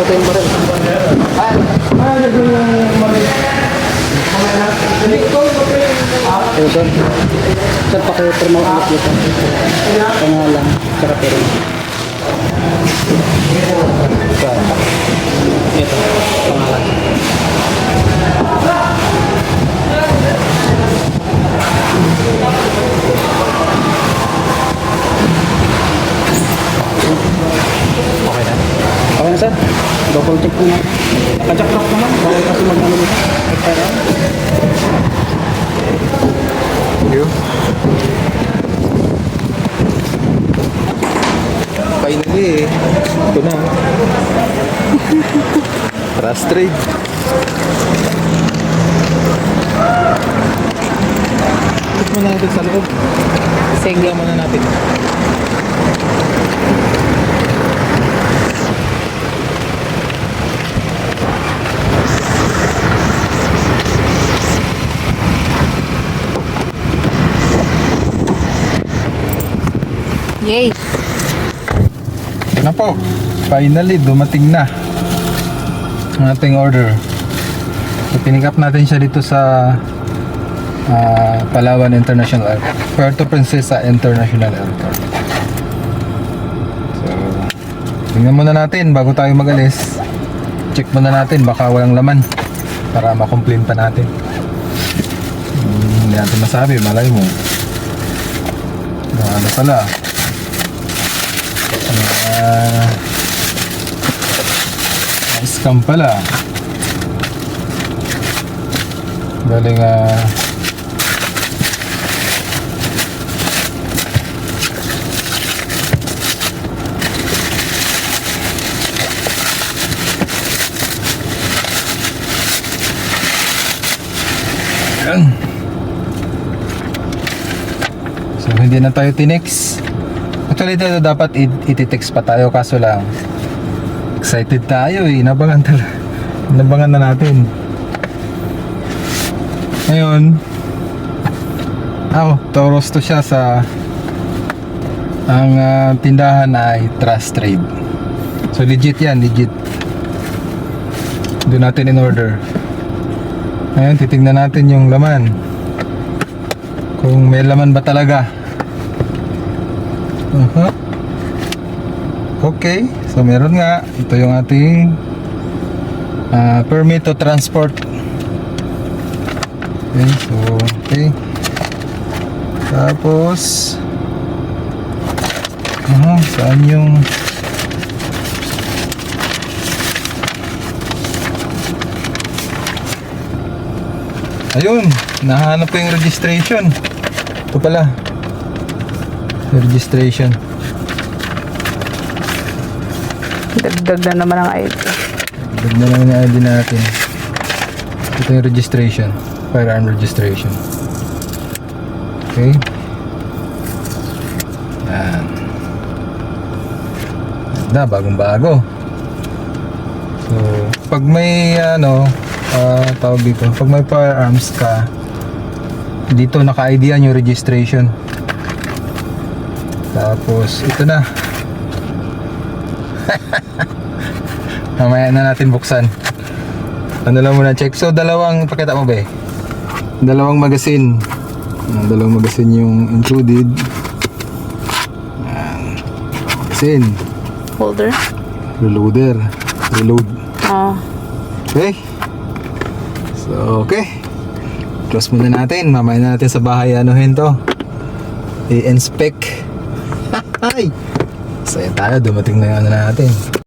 Ito yung baril. Ito sir. Sir, pakipirma ko ulit dito. Pangalan. Saka pirma. Ito. Pangalan. Okay na? Okay na sir. Double check ko na. Kajak rock naman. Bawal kasi mag-ano dito. Thank you. Finally ito na. Trust trade. Ito muna natin sa loob. Sige. Tignan muna natin. Yay! Ito na po. Finally, dumating na ang ating order. So, pinick up natin siya dito sa Palawan International Airport. Puerto Princesa International Airport. So, tingnan muna natin bago tayo mag-alis. Check muna natin, baka walang laman para makomplain pa natin. Hindi natin masabi, malay mo. Ano pala? Scam pala. Galing so hindi na tayo tinex. Actually dito dapat iti-text pa tayo, kaso lang excited tayo eh. Inabangan na natin. Ngayon Tauros to siya sa ang tindahan ay Trust Trade. So legit yan, legit. Doon natin in order. Ngayon titignan natin yung laman, kung may laman ba talaga. Okay, so meron nga. Ito yung ating permit to transport. Okay, so okay. Tapos saan yung ayun, nahanap ko yung registration. Ito pala registration. Dagdag na naman ang ID. Dagdag na naman yung ID natin. Ito yung registration, firearm registration. Okay. Yan. Ganda, bagong bago. So pag may tawag dito, pag may firearms ka, dito naka-ID yan yung registration. Tapos ito na. Mamaya na natin buksan. Ano lang muna check. So dalawang, pakita mo ba dalawang magazine. Dalawang magazine yung included. Magazine. Holder? Reloader. Reload. Okay. So okay, close muna natin. Mamaya na natin sa bahay anuhin to, i-inspect. Ay, saya tayo, dumating na yung natin.